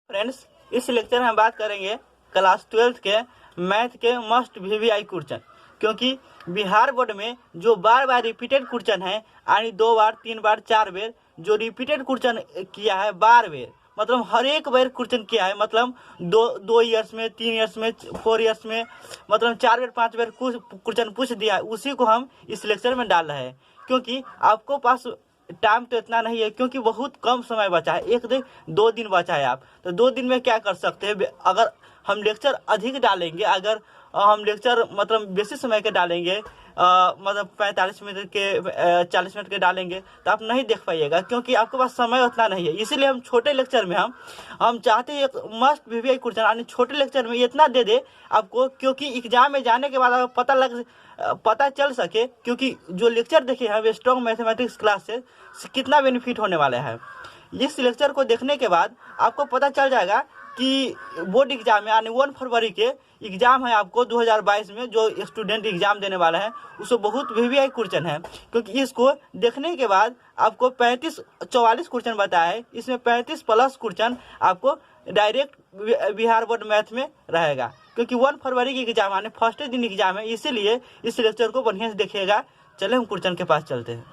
Friends, इस lecture में हम बात करेंगे क्लास 12 के मैथ के मस्ट वीवीआई क्वेश्चन, क्योंकि बिहार बोर्ड में जो बार बार रिपीटेड क्वेश्चन है यानी 2 बार 3 बार 4 बार जो रिपीटेड क्वेश्चन किया है, बार बार मतलब हर एक बार क्वेश्चन किया है, मतलब दो ईयर्स में, 3 ईयर्स में, 4 ईयर्स में, मतलब 4 बार 5 बार कुछ क्वेश्चन पूछ दिया है, उसी को हम इस लेक्चर में डाल रहे हैं। क्योंकि आपको पास टाइम तो इतना नहीं है, क्योंकि बहुत कम समय बचा है, 2 दिन बचा है। आप तो 2 दिन में क्या कर सकते हैं? अगर हम लेक्चर अधिक डालेंगे, अगर हम लेक्चर मतलब बेसी समय के डालेंगे, मतलब 45 मिनट के 40 मिनट के डालेंगे, तो आप नहीं देख पाइएगा, क्योंकि आपके पास समय उतना नहीं है। इसीलिए हम छोटे लेक्चर में हम चाहते हैं एक मस्ट वीवीआई क्वेश्चन यानी छोटे लेक्चर में इतना दे दे आपको, क्योंकि एग्जाम में जाने के बाद आपको पता चल सके, क्योंकि जो लेक्चर देखे हैं स्ट्रॉन्ग मैथमेटिक्स क्लास से कितना बेनिफिट होने वाला है। इस लेक्चर को देखने के बाद आपको पता चल जाएगा कि बोर्ड एग्जाम यानी 1 फरवरी के एग्जाम है आपको 2022 में, जो स्टूडेंट एग्जाम देने वाला है उसको बहुत वीवीआई क्वेश्चन है। क्योंकि इसको देखने के बाद आपको 44 क्वेश्चन बताया है, इसमें 35 प्लस क्वेश्चन आपको डायरेक्ट बिहार बोर्ड मैथ में रहेगा, क्योंकि 1 फरवरी की एग्जाम यानी फर्स्ट दिन एग्जाम है। इसीलिए इस लेक्चर को बढ़िया से देखिएगा। चले हम क्वेश्चन के पास चलते हैं।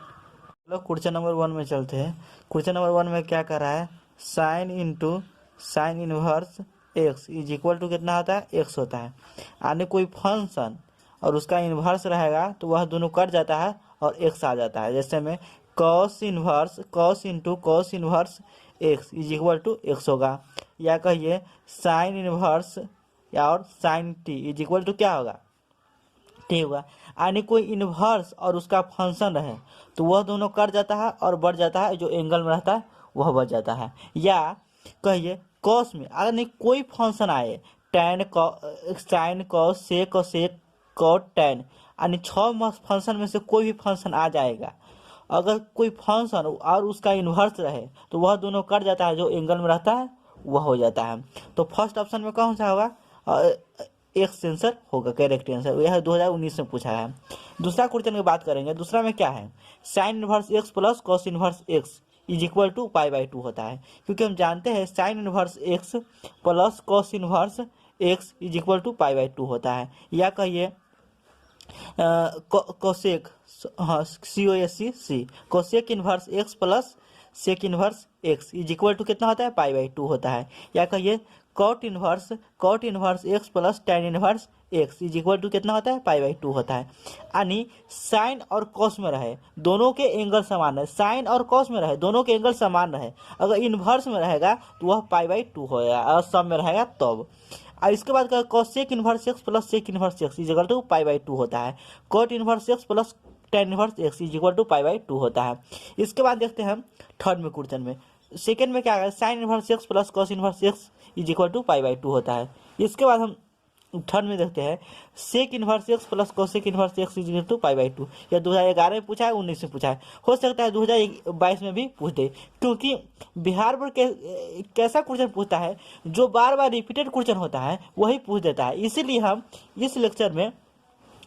चलो क्वेश्चन नंबर 1 में चलते हैं। क्वेश्चन नंबर 1 में क्या कर रहा है? Sine into sine inverse x is equal to कितना होता है? एक्स होता है। यानी कोई फंक्शन और उसका इन्वर्स रहेगा तो वह दोनों कट जाता है और एक्स आ जाता है। जैसे में cos into cos inverse x is equal to x होगा, या कहिए साइन इनवर्स या और sine t is equal to क्या होगा? टी होगा। यानी कोई इनवर्स और उसका फंक्शन रहे तो वह दोनों कट जाता है और बढ़ जाता है, जो एंगल में रहता है वह बढ़ जाता है। या कहिए कॉस में अगर नहीं कोई फंक्शन आए, tan sine cos sec cot tan, यानी 6 फंक्शन में से कोई भी फंक्शन आ जाएगा। अगर कोई फंक्शन और उसका इन्वर्स रहे तो वह दोनों कट जाता है, जो एंगल में रहता है वह हो जाता है। तो फर्स्ट ऑप्शन में कौन सा होगा? एक्स आंसर होगा, करेक्ट आंसर। यह 2019 में पूछा है। दूसरा क्वेश्चन की बात करेंगे। दूसरा में क्या है? Sine inverse x plus cos inverse x is equal to pi by two होता है, क्योंकि हम जानते हैं sine inverse x plus cos inverse x is equal to pi by two होता है। या कहिए कोसेक, हाँ COSC cosec inverse x plus sec inverse x is equal to कितना होता है? पाई/2 होता है। या कहिए cot inverse x plus tan inverse x is equal to कितना होता है? पाई/2 होता है। यानी साइन और कॉस में रहे दोनों के एंगल समान है, साइन और कॉस में रहे दोनों के एंगल समान रहे, अगर इन्वर्स में रहेगा तो वह पाई/2 होगा, अगर सब में रहेगा तब। और इसके बाद cosec inverse x plus sec inverse x is equal to pi by two होता है। Cot inverse x plus tan inverse x is equal to pi by two होता है। इसके बाद देखते हैं हम थर्ड में क्वेश्चन में। सेकेंड में क्या है? Sine inverse x plus cos inverse x is equal to pi by two होता है। इसके बाद हम थर्ड में देखते हैं sec inverse x plus cosec inverse x is equal to pi by two. यह 2011 में पूछा है, 19 में पूछा है, हो सकता है 2022 में भी पूछ दे, क्योंकि बिहार बोर्ड कैसा क्वेश्चन पूछता है जो बार बार रिपीटेड क्वेश्चन होता है वही पूछ देता है। इसीलिए हम इस लेक्चर में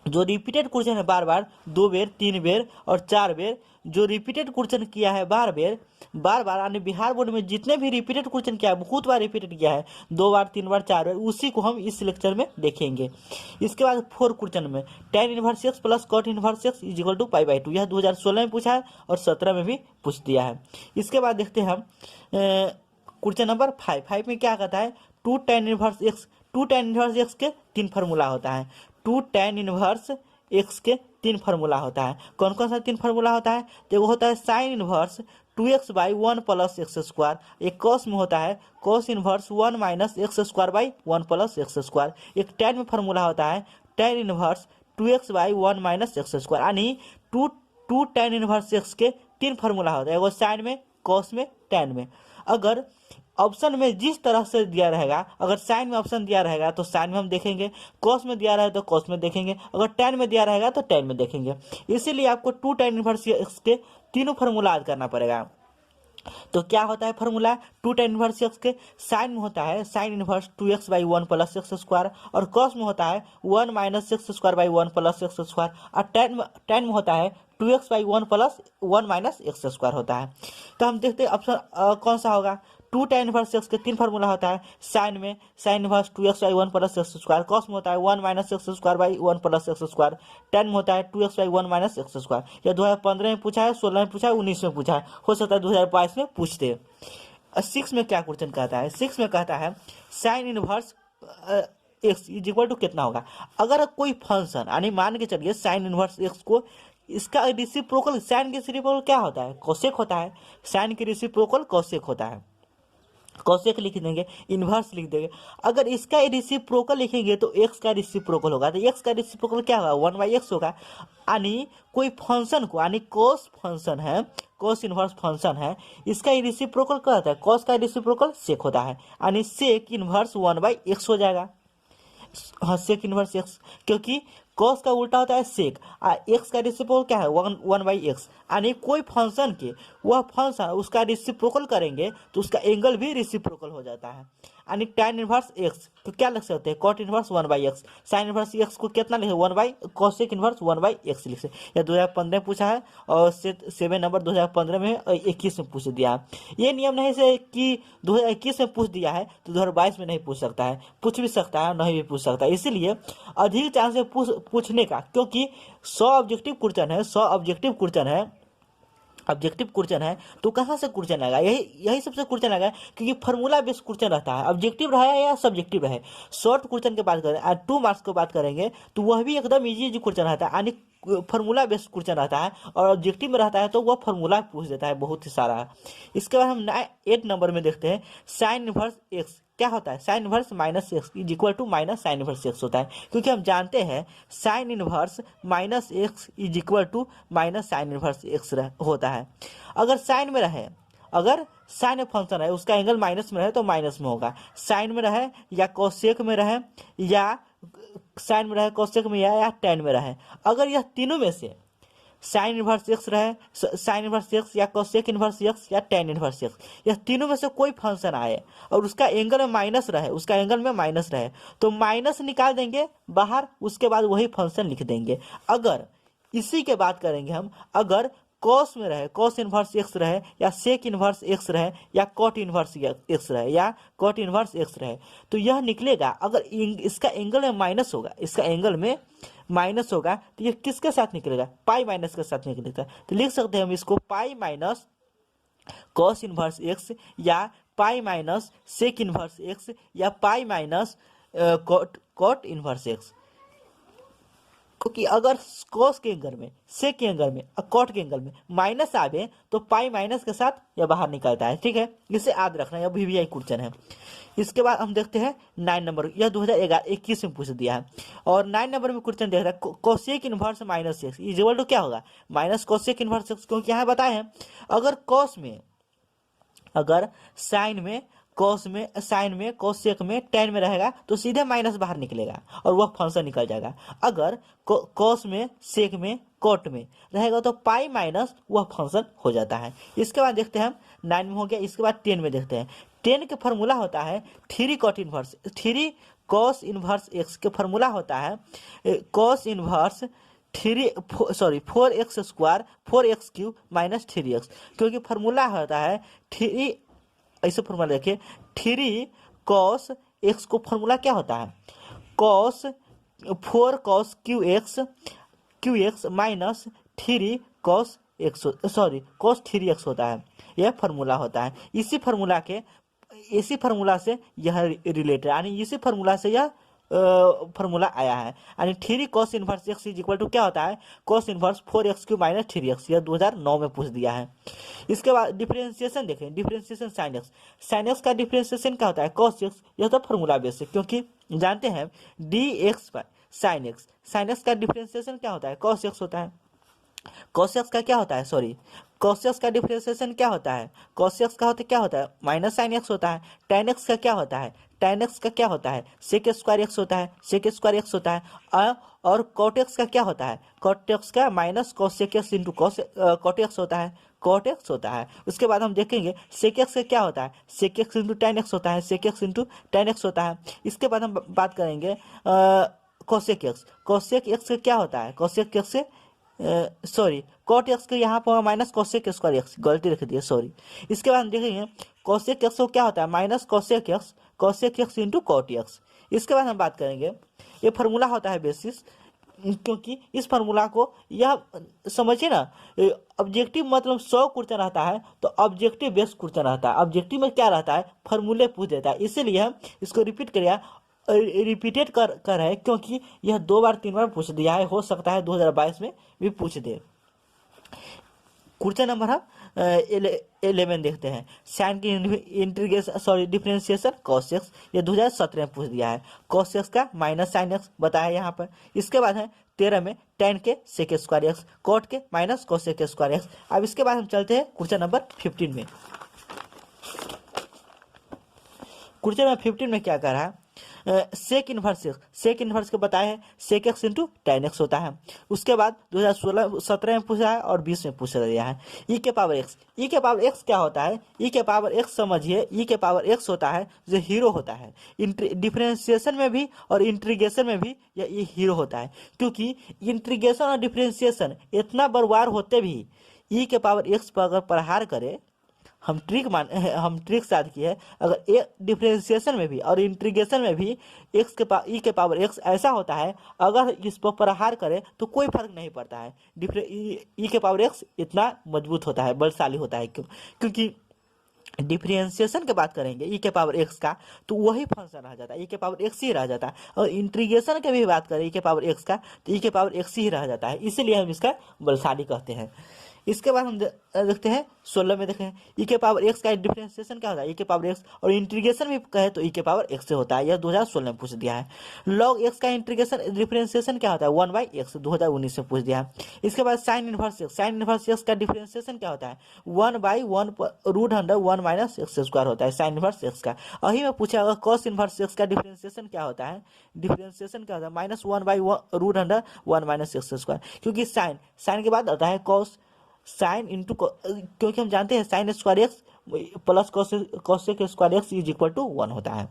जो रिपीटेड क्वेश्चन है बार बार 2 बार 3 बार और 4 बार जो रिपीटेड क्वेश्चन किया है बार बार यानी बिहार बोर्ड में जितने भी रिपीटेड क्वेश्चन किया है, बहुत बार रिपीटेड किया है, 2 बार 3 बार 4 बार, उसी को हम इस लेक्चर में देखेंगे। इसके बाद 4 क्वेश्चन में tan inverse x plus cot inverse x is equal to pi by two, यह 2016 में पूछा है और 17 में भी पूछ दिया है। इसके बाद देखते हैं हम क्वेश्चन नंबर 5 में क्या कहता है? टू टैन इनवर्स एक्स के 3 फार्मूला होता है। टू टैन इनवर्स एक्स के 3 फार्मूला होता है। कौन कौन सा 3 फार्मूला होता है? तो वो होता है sine inverse 2x/1 plus x square, एक कॉस में होता है cos inverse 1 minus x square 1 plus x square. एक टैन में फार्मूला होता है tan inverse 2x/1 minus x square. यानी टू टैन इनवर्स एक्स के 3 फार्मूला होता है, एगो साइन में, कॉस में, टैन में। अगर ऑप्शन में जिस तरह से दिया रहेगा, अगर साइन में ऑप्शन दिया रहेगा तो साइन में हम देखेंगे, कॉस में दिया रहेगा तो कॉस में देखेंगे, अगर टैन में दिया रहेगा तो टैन में देखेंगे। इसीलिए आपको टू टैन इनवर्स एक्स के तीनों फार्मूला याद करना पड़ेगा। तो क्या होता है formula? Two tan inverse x के साइन में होता है sine inverse 2x/1 plus x square, और कॉस में होता है 1 minus x square 1 plus x square, और टैन में होता है 2x/1 plus 1 minus x square होता है। तो हम देखते हैं ऑप्शन कौन सा होगा? टू tan इनवर्स एक्स के 3 फार्मूला होता है। साइन में sign inverse 2x/1 plus x square, cos में होता है 1 minus x square by 1 plus x square, tan में होता है 2x/1 माइनस एक्स स्क्वायर। यह 2015 में पूछा है, 16 में पूछा है, 19 में पूछा है, हो सकता है 2022 में पूछते हैं। 6 में क्या क्वेश्चन कहता है, 6 में कहता है sine inverse x is equal to कितना होगा। अगर कोई फंक्शन यानी मान के चलिए साइन इनवर्स एक्स को, इसका रेसिप्रोकल, साइन के रेसिप्रोकल क्या होता है, कोसेक होता है। साइन के रेसिप्रोकल कोसेक होता है, कोसेक लिख देंगे, इन्वर्स लिख देंगे। अगर इसका रेसिप्रोकल लिखेंगे तो एक्स का रेसिप्रोकल होगा, तो एक्स का रेसिप्रोकल क्या होगा, 1/x होगा। यानी कोई फंक्शन को, यानी कोस फंक्शन है, कोस इन्वर्स फंक्शन है, इसका रेसिप्रोकल क्या होता है, कोस का रेसिप्रोकल सेक होता है, यानी सेक इन्वर्स 1/x हो जाएगा। हाँ, सेक इनवर्स एक्स, क्योंकि कॉस का उल्टा होता है सेक, एक्स का रेसिप्रोकल क्या है 1/x। यानी कोई फंक्शन के वह फंक्शन उसका रेसिप्रोकल करेंगे तो उसका एंगल भी रेसिप्रोकल हो जाता है। यानी tan इनवर्स एक्स तो क्या लिख सकते हैं, cot inverse 1/x। Sign inverse x को कितना लिखे, 1/cosec इनवर्स 1/x लिख सकते। यह 2015 में पूछा है और 7 नंबर 2015 में 21 में पूछ दिया है। ये नियम नहीं से कि 2021 में पूछ दिया है तो 2022 में नहीं पूछ सकता है, पूछ भी सकता है, नहीं भी पूछ सकता है। इसीलिए अधिक चांस है पूछने का, क्योंकि 100 ऑब्जेक्टिव क्वेश्चन है, 100 ऑब्जेक्टिव क्वेश्चन है, ऑब्जेक्टिव क्वेश्चन है तो कहाँ से क्वेश्चन आएगा, यही सबसे क्वेश्चन आएगा, क्योंकि फार्मूला बेस्ड क्वेश्चन रहता है। ऑब्जेक्टिव रहे या सब्जेक्टिव रहे, शॉर्ट क्वेश्चन की बात करें और 2 मार्क्स की बात करेंगे तो वह भी एकदम इजी क्वेश्चन रहता है, यानी फार्मूला बेस्ड क्वेश्चन रहता है। और ऑब्जेक्टिव में रहता है तो वह फार्मूला पूछ देता है बहुत ही सारा। इसके बाद हम 8 नंबर में देखते हैं साइन इनवर्स एक्स क्या होता है। Sine inverse minus x is equal to minus sine inverse x होता है, क्योंकि हम जानते हैं sine inverse minus x is equal to minus sine inverse x होता है। अगर साइन में रहे, अगर साइन फंक्शन है उसका एंगल माइनस में रहे तो माइनस में होगा, साइन में रहे या कोसेक में रहे या साइन में रहे, कोसेक में या tan में रहे। अगर यह तीनों में से साइन इनवर्स एक्स रहे, साइन इनवर्स एक्स या कोसेक इनवर्स एक्स या tan इनवर्स एक्स, यह तीनों में से कोई फंक्शन आए और उसका एंगल में माइनस रहे, उसका एंगल में माइनस रहे तो माइनस निकाल देंगे बाहर, उसके बाद वही फंक्शन लिख देंगे। अगर इसी के बात करेंगे हम, अगर कॉस में रहे, कॉस इनवर्स एक्स रहे या सेक इनवर्स एक्स रहे या कॉट इनवर्स एक्स रहे या कॉट इनवर्स एक्स रहे तो यह निकलेगा। अगर इसका एंगल में माइनस होगा, इसका एंगल में माइनस होगा तो ये किसके साथ निकलेगा, पाई माइनस के साथ निकलेगा। तो लिख सकते हैं हम इसको pi minus cos inverse x या pi minus sec inverse x या pi minus cot inverse x. क्योंकि अगर कॉस के एंगल में, सेक के एंगल में और कॉट के एंगल में माइनस आवे तो पाई माइनस के साथ यह बाहर निकलता है। ठीक है, इसे याद रखना, यह VVI क्वेश्चन है। इसके बाद हम देखते हैं 9 नंबर, यह 2021 में पूछ दिया है। और 9 नंबर में क्वेश्चन देख रहा है cosec inverse minus x is equal to क्या होगा, माइनस कोसेक इनवर्स एक्स, क्योंकि यहाँ बताए हैं अगर कॉस में, अगर साइन में, कॉस में, साइन में, कोसेक में, tan में रहेगा तो सीधे माइनस बाहर निकलेगा और वह फंक्शन निकल जाएगा। अगर कॉस में, सेक में, कॉट में रहेगा तो पाई माइनस वह फंक्शन हो जाता है। इसके बाद देखते हैं हम 9 में हो गया। इसके बाद 10 में देखते हैं। 10 का फॉर्मूला होता है 3 cot inverse, 3 cos inverse x के फॉर्मूला होता है cos inverse 4x square 4x cube minus 3x, क्योंकि फॉर्मूला होता है 3, ऐसे फॉर्मूला देखिए 3 कॉस एक्स को फॉर्मूला क्या होता है cos 4 cos Q x minus 3 cos x, cos 3x होता है, यह फॉर्मूला होता है। इसी फार्मूला से यह रिलेटेड, यानी इसी फार्मूला से यह फार्मूला आया है। यानी 3 cos inverse x is equal to क्या होता है cos inverse 4x cube minus 3x, यह 2009 में पूछ दिया है। इसके बाद डिफरेंशिएशन देखें, डिफरेंशिएशन साइन एक्स का डिफरेंशिएशन क्या होता है कॉस एक्स, यह तो फार्मूला बेस है, क्योंकि जानते हैं dx पर साइन एक्स का डिफरेंशिएशन क्या होता है कॉस एक्स होता है। कॉस एक्स का क्या होता है, कॉस एक्स का डिफरेंशिएशन क्या होता है, कॉस एक्स का क्या होता है माइनस साइन एक्स होता है। tan एक्स का क्या होता है, tan एक्स का क्या होता है सेक स्क्वायर एक्स होता है, सेक स्क्वायर एक्स होता है। और कॉट एक्स का क्या होता है, कॉट एक्स का minus cosec x into cot x होता है, कॉट एक्स होता है। उसके बाद हम देखेंगे सेक एक्स का क्या होता है sec x into tan x होता है, sec x into tan x होता है। इसके बाद हम बात करेंगे कोसेक एक्स का क्या होता है, cosec x sorry cot x के यहाँ पर माइनस कोसेक स्क्वायर एक्स, गलती रख दी है, सॉरी। इसके बाद हम देखेंगे कोसेक एक्स को क्या होता है, minus cosec x into cot x. इसके बाद हम बात करेंगे, ये फार्मूला होता है बेसिस, क्योंकि इस फार्मूला को यह समझिए ना, ऑब्जेक्टिव मतलब 100 क्वेश्चन रहता है तो ऑब्जेक्टिव बेस्ड क्वेश्चन रहता है। ऑब्जेक्टिव में क्या रहता है, फार्मूले पूछ देता है, इसीलिए हम इसको रिपीट करिए, रिपीटेड कर है, क्योंकि यह 2 बार 3 बार पूछ दिया है, हो सकता है 2022 में भी पूछ दे। क्वेश्चन नंबर हम 11 देखते हैं, साइन की integration sorry differentiation cos x, ये 2017 में पूछ दिया है। कॉस एक्स का माइनस साइन एक्स बताया यहाँ पर। इसके बाद है 13 में tan के सेक स्क्वायर एक्स, कॉट के माइनस कोसेक स्क्वायर एक्स। अब इसके बाद हम चलते हैं क्वेश्चन नंबर 15 में। क्वेश्चन नंबर 15 में क्या कह रहा है, सेक इनवर्स के बताया है, sec x into tan x होता है। उसके बाद 2017 में पूछा है और 20 में पूछ दिया है। ई के पावर एक्स क्या होता है, ई के पावर एक्स समझिए, ई के पावर एक्स होता है जो हीरो होता है, डिफरेंशिएशन में भी और इंटीग्रेशन में भी ये हीरो होता है, क्योंकि इंटीग्रेशन और डिफरेंशिएशन इतना बरबार होते भी ई के पावर एक्स पर अगर प्रहार करे, हम ट्रिक साथ की है, अगर ए डिफरेंशिएशन में भी और इंटीग्रेशन में भी ई के पावर एक्स ऐसा होता है, अगर इस पर प्रहार करे तो कोई फर्क नहीं पड़ता है। ई के पावर एक्स इतना मजबूत होता है, बलशाली होता है, क्योंकि डिफरेंशिएशन की बात करेंगे ई के पावर एक्स का तो वही फंक्शन रह जाता है, ई के पावर एक्स ही रह जाता है। और इंटीग्रेशन की भी बात करें ई के पावर एक्स का तो ई के पावर एक्स ही रह जाता है, इसीलिए हम इसका बलशाली कहते हैं। इसके बाद हम देखते हैं 16 में देखें, ई के पावर एक्स का डिफरेंशिएशन क्या होता है, ई के पावर एक्स, और इंटीग्रेशन भी कहे तो ई के पावर एक्स से होता है, यह 2016 में पूछ दिया है। लॉग एक्स का इंटीग्रेशन डिफरेंशिएशन क्या होता है, 1/x, 2019 में पूछ दिया है। इसके बाद साइन इनवर्स एक्स का डिफरेंशिएशन क्या होता है, 1/1√100 माइनस एक्स स्क्वायर होता है साइन इनवर्स एक्स का। वही में पूछा अगर कॉस इनवर्स एक्स का डिफरेंशिएशन क्या होता है, -1/1√100 1 माइनस एक्स स्क्वायर, क्योंकि साइन के बाद आता है कॉस, साइन इंटू, क्योंकि हम जानते हैं sine square x plus cosec square x is equal to 1 होता है।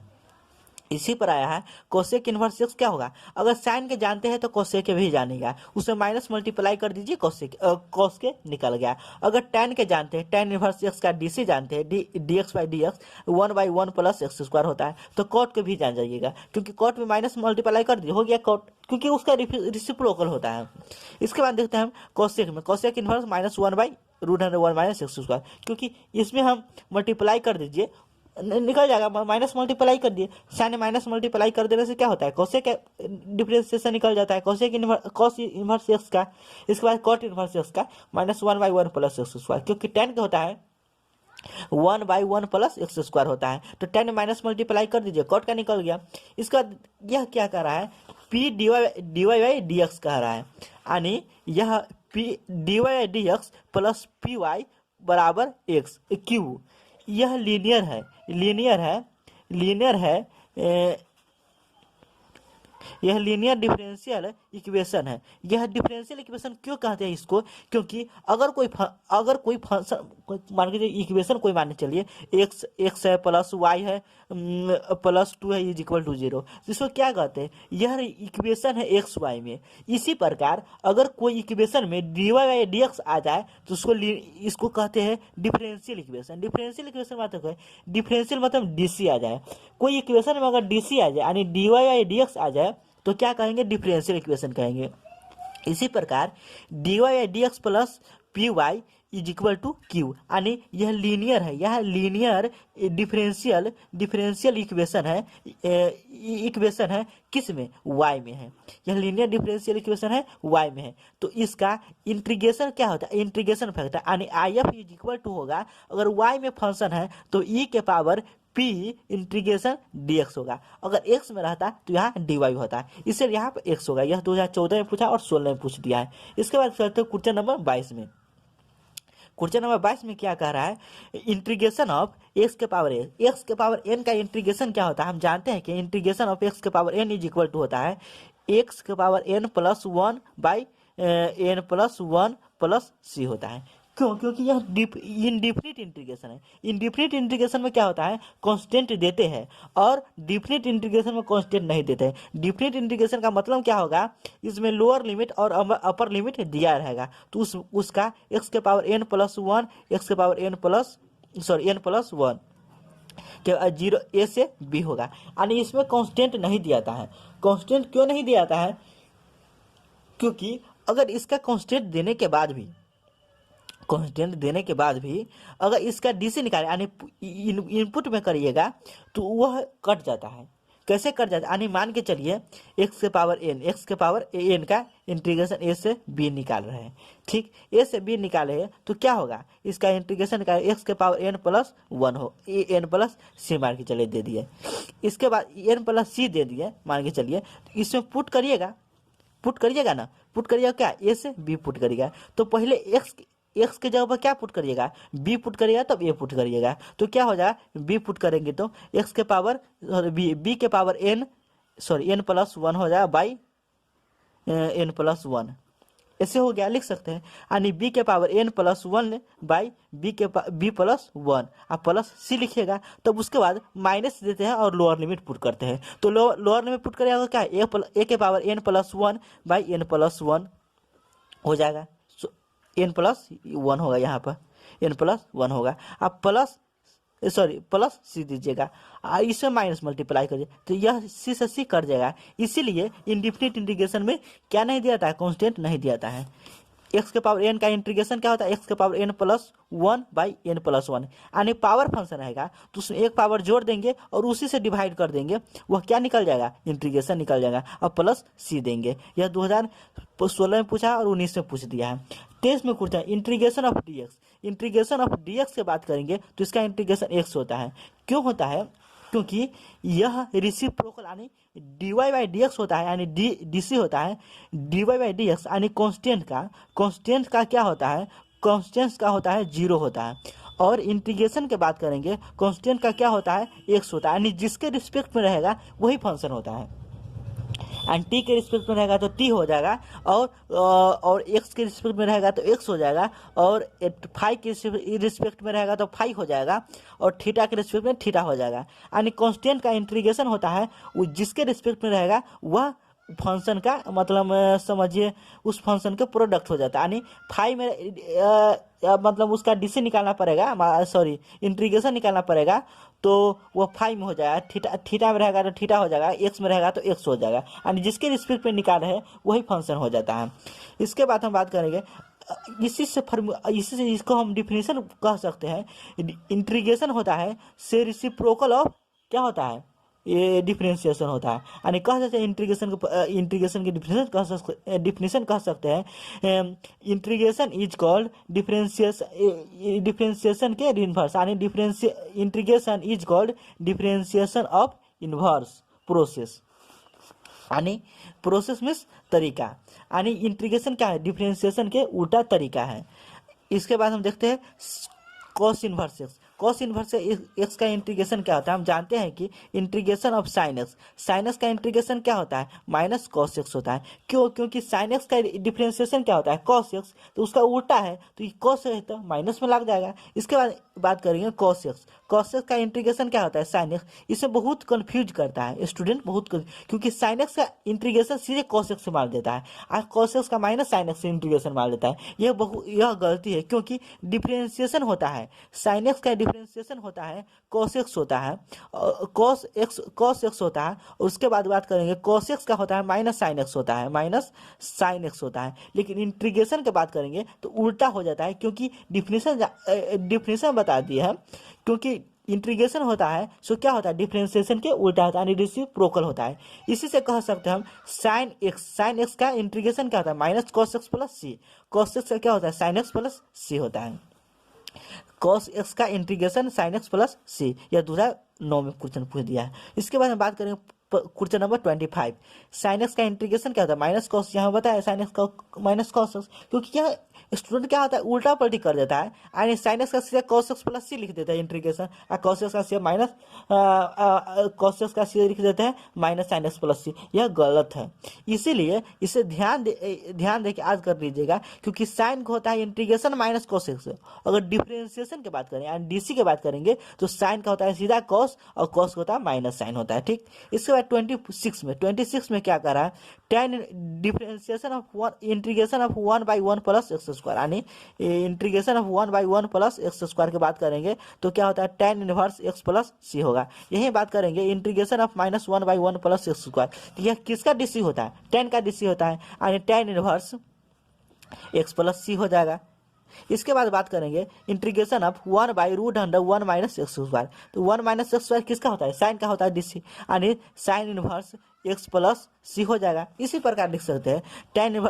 इसी पर आया है कोसेक इनवर्स एक्स क्या होगा, अगर साइन के जानते हैं तो कोसेक के भी जानेगा, उसे माइनस मल्टीप्लाई कर दीजिए, कॉस के निकल गया। अगर tan के जानते हैं, tan इनवर्स एक्स का डीसी जानते हैं, dx/dx 1/1 प्लस एक्स स्क्वायर होता है, तो कॉट के भी जान जाइएगा, क्योंकि कॉट में माइनस मल्टीप्लाई कर दीजिए, हो गया कॉट, क्योंकि उसका रेसिप्रोकल होता है। इसके बाद देखते हैं हम कोसेक में, cosec inverse -1/√100 minus x square, क्योंकि इसमें हम मल्टीप्लाई कर दीजिए निकल जाएगा, माइनस मल्टीप्लाई कर दिए, साइन माइनस मल्टीप्लाई कर देने से क्या होता है, कोसेक डिफरेंशिएशन निकल जाता है, कॉस इनवर्स एक्स का। इसके बाद कॉट इनवर्स एक्स का -1/1 प्लस एक्स स्क्वायर, क्योंकि tan क्या होता है 1/1 प्लस एक्स स्क्वायर होता है, तो tan माइनस मल्टीप्लाई कर दीजिए, कॉट का निकल गया। इसका यह क्या कर रहा है, p dy/dx कह रहा है, यानी यह p dy/dx प्लस py बराबर x क्यू, यह लीनियर है, यह लीनियर डिफरेंशियल इक्वेशन है। यह डिफरेंशियल इक्वेशन क्यों कहते हैं इसको, क्योंकि अगर कोई फंक्शन मान लीजिए इक्वेशन कोई मानने चलिए x है प्लस y है प्लस 2 है इज इक्वल टू 0, जिसको क्या कहते हैं, यह इक्वेशन है एक्स वाई में। इसी प्रकार अगर कोई इक्वेशन में dy/dx आ जाए तो इसको कहते हैं डिफरेंशियल इक्वेशन। डिफरेंशियल इक्वेशन मतलब डीसी आ जाए, कोई इक्वेशन में अगर डीसी आ जाए यानी dy/dx आ जाए तो क्या कहेंगे, डिफरेंशियल इक्वेशन कहेंगे। इसी प्रकार dy/dx plus p y is equal to q, यानी यह लीनियर डिफरेंशियल इक्वेशन है किस में, y में है, यह लीनियर डिफरेंशियल इक्वेशन है y में है। तो इसका इंटीग्रेशन क्या होता है, इंटीग्रेशन फैक्टर, यानी IF इज इक्वल टू होगा, अगर y में फंक्शन है तो e के पावर p इंटीग्रेशन dx होगा, अगर x में रहता तो यहाँ dy होता है, इसलिए यहाँ पर x होगा। यह 2014 में पूछा और 16 में पूछ दिया है। इसके बाद चलते हैं क्वेश्चन नंबर 22 में। क्वेश्चन नंबर 22 में क्या कह रहा है, इंटीग्रेशन ऑफ एक्स के पावर n का इंटीग्रेशन क्या होता है, हम जानते हैं कि इंटीग्रेशन ऑफ एक्स के power n is equal to होता है x के पावर n+1/n+1 प्लस c होता है, क्यों? क्योंकि यह इनडिफिनिट इंटीग्रेशन है। इनडिफिनिट इंटीग्रेशन में क्या होता है, कांस्टेंट देते हैं, और डिफिनिट इंटीग्रेशन में कांस्टेंट नहीं देते हैं। डिफिनिट इंटीग्रेशन का मतलब क्या होगा, इसमें लोअर लिमिट और अपर लिमिट दिया रहेगा, तो उसका x के power n plus one, x के power n plus n plus one के 0 a से b होगा। यानी इसमें कांस्टेंट नहीं दिया जाता है। कांस्टेंट क्यों नहीं दिया जाता है? क्योंकि अगर इसका कांस्टेंट देने के बाद भी, कांस्टेंट देने के बाद भी अगर इसका डीसी निकाले यानी इनपुट में करिएगा तो वह कट जाता है। कैसे कट जाता है? यानी मान के चलिए x के पावर n का इंटीग्रेशन a से b निकाल रहे हैं, ठीक। a से b निकाले हैं तो क्या होगा, इसका इंटीग्रेशन निकाले x के पावर n प्लस वन हो, n प्लस c मान के चलिए दे दिए। इसके बाद n प्लस c दे दिए मान के चलिए, तो इसमें पुट करिएगा ना, पुट करिएगा क्या, a से b पुट करिएगा। तो पहले x के जगह पर क्या पुट करिएगा, b पुट करिएगा, तब a पुट करिएगा, तो क्या हो जाएगा, b पुट करेंगे तो x के पावर b के पावर n प्लस वन हो जाएगा बाई n प्लस वन। ऐसे हो गया, लिख सकते हैं। यानी b के power n plus one by b plus one, आप प्लस c लिखिएगा। तब उसके बाद माइनस देते हैं और लोअर लिमिट पुट करते हैं। तो लोअर लिमिट पुट करिएगा क्या, a के power n plus one by n plus one हो जाएगा। n प्लस वन होगा, यहाँ पर n प्लस वन होगा। आप प्लस c दीजिएगा, इसमें माइनस मल्टीप्लाई करिए तो यह c से c कट जाएगा। इसीलिए इंडिफिनिट इंटीग्रेशन में क्या नहीं दिया जाता है, कांस्टेंट नहीं दिया जाता है। x के पावर n का इंटीग्रेशन क्या होता है, x के power n plus one by n plus one, यानी पावर फंक्शन रहेगा तो उसमें एक पावर जोड़ देंगे और उसी से डिवाइड कर देंगे, वह क्या निकल जाएगा, इंटीग्रेशन निकल जाएगा, और प्लस c देंगे। यह 2016 में पूछा और 19 में पूछ दिया है। 23 में पूछा integration of dx। Integration of dx की बात करेंगे तो इसका इंटीग्रेशन x होता है। क्यों होता है? क्योंकि यह रेसिप्रोकल यानी dy बाई dx होता है, यानी dc होता है dy बाई dx, यानी कांस्टेंट का क्या होता है, कांस्टेंट का होता है 0 होता है। और इंटीग्रेशन की बात करेंगे, कांस्टेंट का क्या होता है, x होता है, यानी जिसके रिस्पेक्ट में रहेगा वही फंक्शन होता है। एंड t के रिस्पेक्ट में रहेगा तो t हो जाएगा, और x के रिस्पेक्ट में रहेगा तो x हो जाएगा, और फाई के रिस्पेक्ट में रहेगा तो फाई हो जाएगा, और थीटा के रिस्पेक्ट में थीटा हो जाएगा। यानी कांस्टेंट का इंटीग्रेशन होता है वो जिसके रिस्पेक्ट में रहेगा वह फंक्शन का मतलब समझिए उस फंक्शन का प्रोडक्ट हो जाता है। यानी फाई में मतलब उसका डीसी निकालना पड़ेगा, इंटीग्रेशन निकालना पड़ेगा, तो वो फाई में हो जाएगा। थीटा में रहेगा तो थीटा हो जाएगा, एक्स में रहेगा तो एक्स हो जाएगा, यानी जिसके रिस्पेक्ट में निकाल है वही फंक्शन हो जाता है। इसके बाद हम बात करेंगे, इसी से इसको हम डिफिनेशन कह सकते हैं। इंटीग्रेशन होता है से रेसिप्रोकल ऑफ क्या होता है, ये डिफरेंशिएशन होता है। यानी कह सकते हैं इंटीग्रेशन की डिफिनेशन कह सकते हैं, इंटीग्रेशन इज कॉल्ड डिफरेंशिएशन के इनवर्स, यानी integration is called differentiation of inverse process, यानी प्रोसेस मीन्स तरीका, यानी इंटीग्रेशन क्या है, डिफरेंशिएशन के उल्टा तरीका है। इसके बाद हम देखते हैं cos inverse x. Cos inverse x का इंटीग्रेशन क्या होता है, हम जानते हैं कि इंटीग्रेशन ऑफ साइन एक्स का इंटीग्रेशन क्या होता है, माइनस कॉस एक्स होता है। क्यों? क्योंकि साइन एक्स का डिफरेंशिएशन क्या होता है, कॉस एक्स, तो उसका उल्टा है तो कॉस है तो माइनस में लग जाएगा। इसके बाद बात करेंगे कॉस एक्स का इंटीग्रेशन क्या होता है, साइन एक्स। इसे बहुत कंफ्यूज करता है स्टूडेंट, क्योंकि साइन एक्स का इंटीग्रेशन सीधे कॉस एक्स से मार देता है, और कॉस एक्स का माइनस साइन एक्स से इंटीग्रेशन मार देता है। यह गलती है, क्योंकि डिफरेंशिएशन होता है, साइन एक्स का डिफरेंशिएशन होता है कॉस एक्स होता है, कॉस एक्स होता है। उसके बाद बात करेंगे कॉस एक्स का होता है माइनस साइन एक्स होता है, लेकिन इंटीग्रेशन की बात करेंगे तो उल्टा हो जाता है, क्योंकि डिफिनेशन बता दिया है। क्योंकि इंटीग्रेशन होता है सो क्या होता है, डिफरेंशिएशन के उल्टा होता है, यानी रेसिप्रोकल होता है। इसी से कह सकते हैं हम साइन एक्स का इंटीग्रेशन क्या होता है, माइनस कॉस एक्स प्लस सी। कॉस एक्स का क्या होता है, साइन एक्स प्लस सी होता है। cos x का इंटीग्रेशन sin x प्लस सी, यह 2009 में क्वेश्चन पूछ दिया है। इसके बाद हम बात करेंगे क्वेश्चन नंबर 25, साइन एक्स का इंटीग्रेशन क्या होता है, माइनस कॉस, यहाँ बताया साइन एक्स का माइनस कॉस एक्स, क्योंकि यह स्टूडेंट क्या होता है उल्टा पलटी कर देता है, यानी साइन एक्स का सीधा कॉस एक्स प्लस सी लिख देता है इंटीग्रेशन, और कॉस एक्स का सीधा माइनस कॉस एक्स का सीधा लिख देते हैं माइनस साइन एक्स प्लस सी, यह गलत है। इसीलिए इसे ध्यान दे के आज कर लीजिएगा, क्योंकि साइन को होता है इंटीग्रेशन माइनस कॉस एक्स। अगर डिफरेंशिएशन की बात करें यानी डीसी की बात करेंगे तो साइन का होता है सीधा कॉस और कॉस होता है माइनस साइन होता है, ठीक। इसके बाद 26 में क्या कर रहा है, tan differentiation of one integration of 1/1 plus x square, यानी integration of 1/1 plus x square की बात करेंगे तो क्या होता है tan inverse x plus C होगा। यही बात करेंगे integration of -1/1 plus x square, तो यह किसका डीसी होता है, टेन का डीसी होता है, यानी ten inverse x plus C हो जाएगा। इसके बाद बात करेंगे integration of 1/√1 minus x square, तो 1 माइनस एक्स स्क्वायर किसका होता है, साइन का होता है डीसी, यानी sign inverse x plus C हो जाएगा। इसी प्रकार लिख सकते हैं ten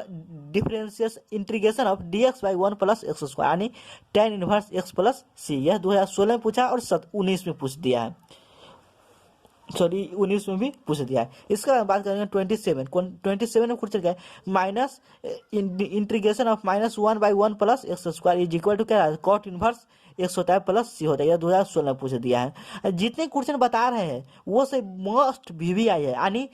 differentiation integration of dx/1 plus x square, यानी टेन इनवर्स एक्स प्लस सी, यह 2016 में पूछा और 19 में पूछ दिया है, सॉरी 19 में भी पूछ दिया है। इसके बाद बात करेंगे 27 में क्वेश्चन क्या है, minus integration of -1/1 plus x square is equal to क्या है, कॉट इनवर्स एक्स होता है प्लस सी होता है, यह 2016 में पूछ दिया है। जितने क्वेश्चन बता रहे हैं वो से मस्ट VVI है, यानी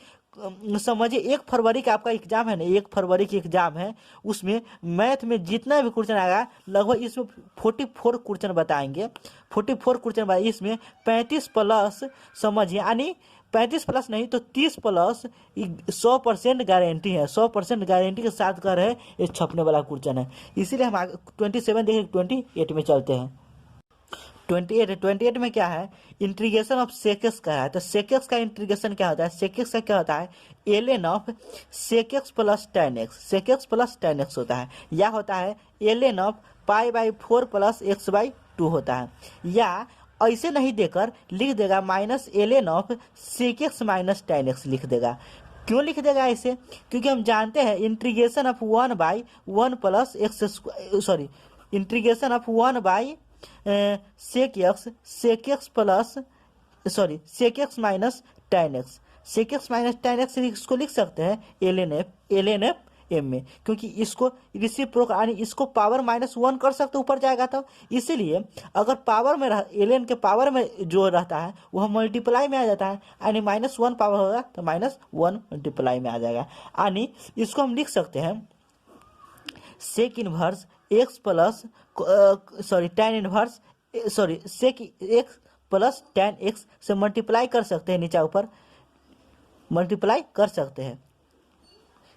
समझिए 1 फरवरी का आपका एग्जाम है ना, 1 फरवरी की एग्जाम है, उसमें मैथ में जितना भी क्वेश्चन आएगा लगभग इसमें 44 क्वेश्चन बताएंगे, 44 क्वेश्चन बताएंगे, इसमें 35 प्लस समझिए, यानी 35 प्लस नहीं तो 30 प्लस 100% गारंटी है, 100% गारंटी के साथ कर है ये छपने वाला क्वेश्चन है। इसीलिए हम 27 देखिए 28 में चलते हैं। 28 में क्या है, इंटीग्रेशन ऑफ सेक एक्स का है, तो सेक एक्स का इंटीग्रेशन क्या होता है, सेक एक्स का क्या होता है ln of sec x plus tan x, sec x plus tan x होता है, या होता है ln ऑफ π/4 प्लस x/2 होता है, या ऐसे नहीं देकर लिख देगा minus ln of sec x minus tan x लिख देगा। क्यों लिख देगा ऐसे, क्योंकि हम जानते हैं integration of 1/1 plus x, sorry integration of 1 sec x plus sorry sec x minus tan x, sec x minus tan x इसको लिख सकते हैं ln f m में, क्योंकि इसको रेसिप्रोकल यानी इसको पावर -1 कर सकते ऊपर जाएगा, तो इसीलिए अगर पावर में ln के पावर में जो रहता है वह मल्टीप्लाई में आ जाता है, यानी -1 पावर होगा तो -1 मल्टीप्लाई में आ जाएगा, यानी इसको हम लिख सकते हैं sec inverse x plus sorry tan inverse sorry sec x plus tan x से मल्टीप्लाई कर सकते हैं, नीचे ऊपर मल्टीप्लाई कर सकते हैं,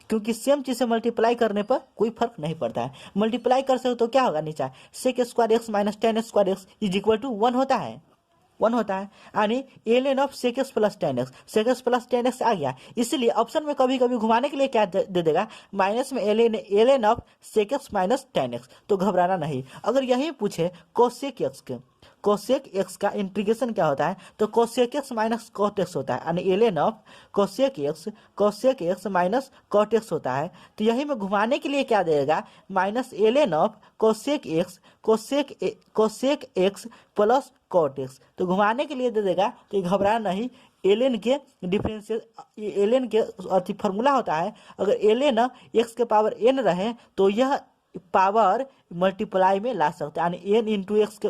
क्योंकि सेम चीज से मल्टीप्लाई करने पर कोई फर्क नहीं पड़ता है। मल्टीप्लाई कर सकते तो क्या होगा, नीचे sec square x minus tan square x is equal to 1 होता है, 1 होता है, यानी ln of sec x plus tan x, sec x plus tan x आ गया। इसलिए ऑप्शन में कभी कभी घुमाने के लिए क्या दे देगा, माइनस में ln of sec x minus tan x, तो घबराना नहीं। अगर यही पूछे कोसेक एक्स के, कोसेक एक्स का इंटीग्रेशन क्या होता है, तो cosec x minus cot x होता है, यानी ln of cosec x minus cot x होता है, तो यही में घुमाने के लिए क्या देगा, minus ln of cosec x plus cot x, तो घुमाने के लिए दे देगा, तो घबराना नहीं। ln के डिफरेंशियल ln के अर्थी फार्मूला होता है, अगर ln एक्स के पावर n रहे तो यह पावर मल्टीप्लाई में ला सकते हैं, यानी n इंटू एक्स के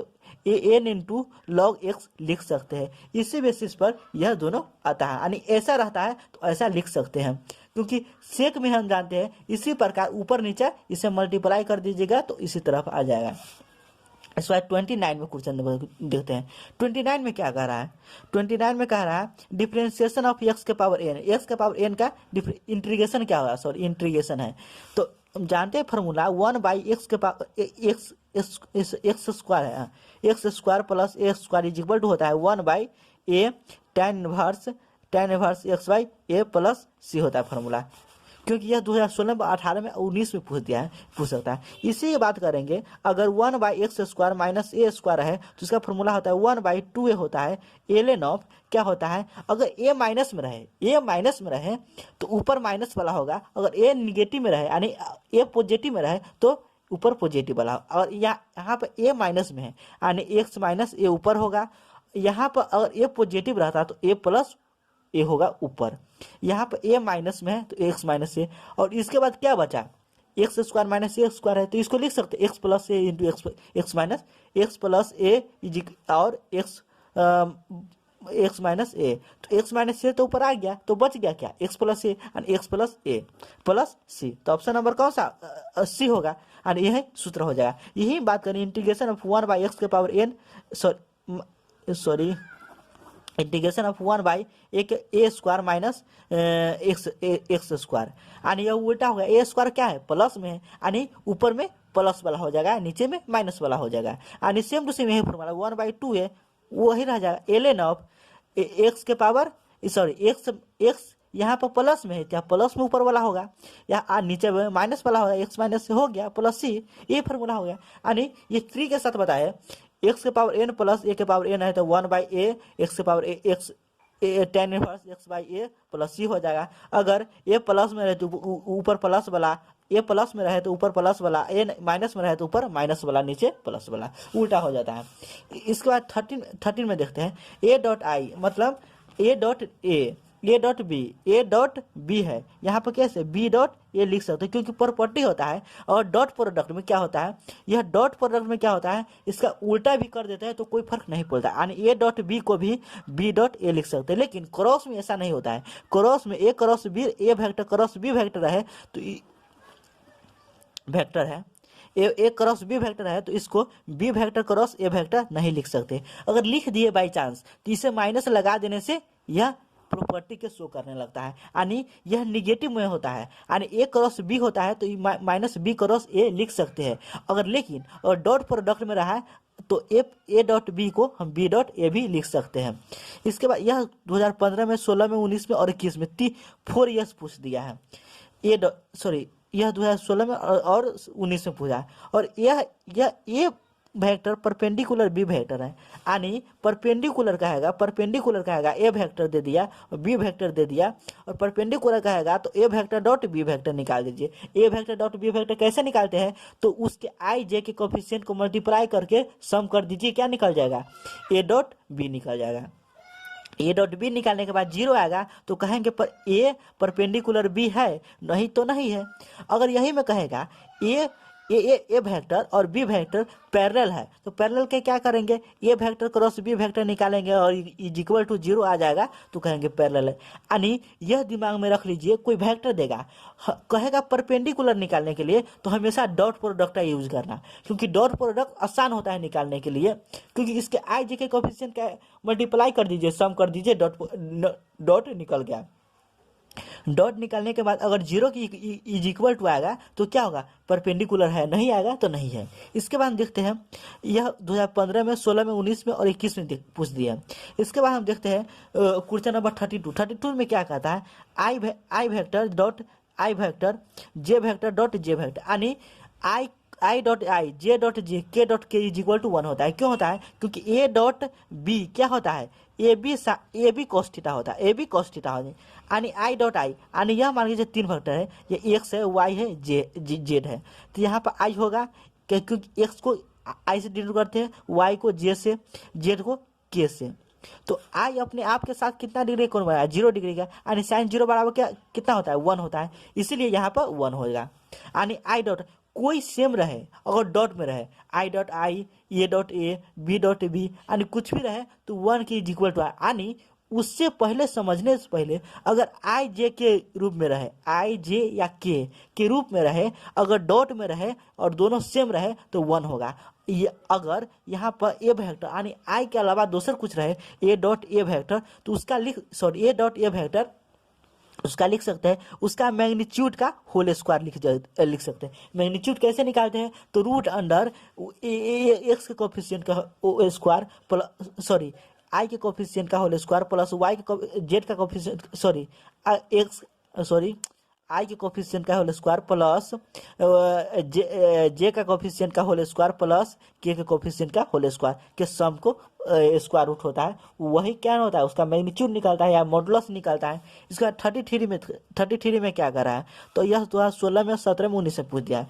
n इंटू लॉग एक्स लिख सकते हैं। इसी बेसिस पर यह दोनों आता है, यानी ऐसा रहता है तो ऐसा लिख सकते हैं, क्योंकि सेक में हम जानते हैं इसी प्रकार ऊपर नीचे इसे मल्टीप्लाई कर दीजिएगा तो इसी तरफ आ जाएगा। इस बार 29 में क्वेश्चन देखते हैं। 29 में क्या कह रहा है, 29 में कह रहा है डिफरेंशिएशन ऑफ एक्स के पावर n, एक्स के पावर n का इंटीग्रेशन क्या होगा, सॉरी इंटीग्रेशन है, तो हम जानते हैं फार्मूला 1/x के पावर एक्स स्क्वायर है, x square plus a square is equal to होता है 1/a tan inverse x/a plus c होता है फार्मूला, क्योंकि यह 2016 में 18 में 19 में पूछ सकता है। इसी की बात करेंगे, अगर 1/x square minus a square है तो इसका फार्मूला होता है 1/2a होता है ln ऑफ क्या होता है, अगर a माइनस में रहे तो ऊपर माइनस वाला होगा, अगर a निगेटिव में रहे यानी a पॉजिटिव में रहे तो ऊपर पॉजिटिव वाला, और यहाँ पर ए माइनस में है यानी एक्स माइनस ए ऊपर होगा। यहाँ पर अगर ए पॉजिटिव रहता तो ए प्लस ए होगा ऊपर। यहाँ पर ए माइनस में है तो एक्स माइनस ए, और इसके बाद क्या बचा, x square minus a square है, तो इसको लिख सकते x plus a into x minus x plus a और एक्स माइनस ए, तो एक्स माइनस ए तो ऊपर आ गया, तो बच गया क्या, एक्स प्लस ए और एक्स प्लस ए प्लस सी। तो ऑप्शन नंबर कौन सा, सी होगा, और यह सूत्र हो जाएगा। यही बात करें इंटीग्रेशन ऑफ 1 बाई एक्स के power n, sorry integration of 1 by a square minus x square, यानी यह उल्टा होगा, ए स्क्वायर क्या है प्लस में है, यानी ऊपर में प्लस वाला हो जाएगा, नीचे में माइनस वाला हो जाएगा, यानी सेम टू सेम यही फॉर्मूला 1/2 है वही रह जाएगा, एल एन ऑफ एक्स के पावर सॉरी एक्स यहाँ पर प्लस में है, क्या प्लस में ऊपर वाला होगा, या नीचे में माइनस वाला होगा, एक्स माइनस से हो गया प्लस सी, ये फॉर्मूला हो गया। यानी ये 3 के साथ बताए एक्स के पावर एन प्लस ए के पावर एन है तो 1 बाई ए एक्स के power x tan inverse x by a plus C हो जाएगा। अगर ए प्लस में रहे तो ऊपर प्लस वाला, ए प्लस में रहे तो ऊपर प्लस वाला, ए माइनस में रहे तो ऊपर माइनस वाला, नीचे प्लस वाला, उल्टा हो जाता है। इसके बाद 13 में देखते हैं ए डॉट आई मतलब ए डॉट बी है, यहाँ पर कैसे बी डॉट ए लिख सकते हैं क्योंकि प्रॉपर्टी होता है, और डॉट प्रोडक्ट में क्या होता है, यह डॉट प्रोडक्ट में क्या होता है, इसका उल्टा भी कर देते हैं तो कोई फर्क नहीं पड़ता, यानी ए डॉट बी को भी बी डॉट ए लिख सकते हैं। लेकिन क्रॉस में ऐसा नहीं होता है, क्रॉस में ए क्रॉस बी ए वेक्टर क्रॉस बी वेक्टर है तो वेक्टर है ए क्रॉस बी वेक्टर है तो इसको b vector cross a vector नहीं लिख सकते। अगर लिख दिए बाई चांस तो इसे माइनस लगा देने से यह प्रॉपर्टी के शो करने लगता है, यानी यह निगेटिव में होता है, यानी ए क्रॉस बी होता है तो माइनस बी क्रॉस ए लिख सकते हैं। अगर लेकिन और डॉट प्रोडक्ट में रहा है तो ए डॉट बी को हम बी डॉट ए भी लिख सकते हैं। इसके बाद यह 2015 में 16 में 19 में और 21 में 4 ईयर्स पूछ दिया है, यह 2016 में और 19 में पूछा है, और यह ए वेक्टर परपेंडिकुलर बी वेक्टर है, यानी परपेंडिकुलर कहेगा ए वेक्टर दे दिया और बी वेक्टर दे दिया, और परपेंडिकुलर कहेगा तो ए वेक्टर डॉट बी वेक्टर निकाल दीजिए। ए वेक्टर डॉट बी वेक्टर कैसे निकालते हैं, तो उसके आई जे के कोफिशिएंट को मल्टीप्लाई करके सम कर दीजिए, क्या निकल जाएगा, ए डॉट बी निकल जाएगा। ए डॉट बी निकालने के बाद 0 आएगा तो कहेंगे पर ए परपेंडिकुलर बी है, नहीं तो नहीं है। अगर यही में कहेगा ए वेक्टर और बी वेक्टर पैरेलल है तो पैरेलल के क्या करेंगे, ए वेक्टर क्रॉस बी वेक्टर निकालेंगे और इज इक्वल टू 0 आ जाएगा तो कहेंगे पैरेलल है। यानी यह दिमाग में रख लीजिए, कोई वेक्टर देगा कहेगा परपेंडिकुलर निकालने के लिए तो हमेशा डॉट प्रोडक्ट का यूज करना, क्योंकि डॉट प्रोडक्ट आसान होता है निकालने के लिए, क्योंकि इसके आई जे के कोफिशिएंट का मल्टीप्लाई कर दीजिए, सम कर दीजिए, डॉट निकल गया। डॉट निकालने के बाद अगर 0 की इज इक्वल टू आएगा तो क्या होगा, परपेंडिकुलर है, नहीं आएगा तो नहीं है। इसके बाद हम देखते हैं यह 2015 में 16 में 19 में और 21 में पूछ दिया। इसके बाद हम देखते हैं क्वेश्चन नंबर 32 में क्या कहता है, i vector dot i vector j vector dot j vector, यानी i dot I J dot J के dot K is equal to 1 होता है। क्यों होता है, क्योंकि ए डॉट बी क्या होता है, ए बी कॉस थीटा होता है, ए बी कॉस थीटा होता है, यानी आई डॉट आई, यानी यह मान लीजिए 3 वेक्टर है, ये एक्स है, वाई है, जेड है, तो यहाँ पर आई होगा क्योंकि एक्स को आई से डिनोट करते हैं, वाई को जे से, जेड को के से, तो आई अपने आप के साथ कितना डिग्री कौन बनाया, 0 डिग्री का, यानी साइन 0 बराबर क्या कितना होता है, 1 होता है, इसीलिए यहाँ पर 1 होगा। यानी आई डॉट कोई सेम रहे, अगर डॉट में रहे i dot i, a dot a, b dot b, यानी कुछ भी रहे तो 1 की इज इक्वल टू, यानी उससे पहले समझने से पहले अगर आई जे के रूप में रहे, आई जे या के रूप में रहे, अगर डॉट में रहे और दोनों सेम रहे तो 1 होगा। अगर यहाँ पर ए वेक्टर यानी आई के अलावा दूसरा कुछ रहे, ए डॉट ए वेक्टर, तो उसका ए डॉट ए वेक्टर उसका लिख सकते हैं, उसका मैग्नीट्यूड का होल स्क्वायर लिख सकते हैं। मैग्नीट्यूड कैसे निकालते हैं, तो रूट अंडर एक्स के कोफिशिएंट का स्क्वायर प्लस आई के कोफिशिएंट का होल स्क्वायर प्लस वाई के जेड का कोफिशिएंट आई के कोफिशिएंट का होल स्क्वायर प्लस जे का कोफिशिएंट का होल स्क्वायर प्लस के कोफिशिएंट का होल स्क्वायर के सम को स्क्वायर रूट होता है, वही क्या होता है, उसका मैग्नीट्यूड निकलता है या मॉडुलस निकलता है। इसके बाद 33 में क्या कर रहा है, तो यह 2016 में 17 में 19 में पूछ दिया है।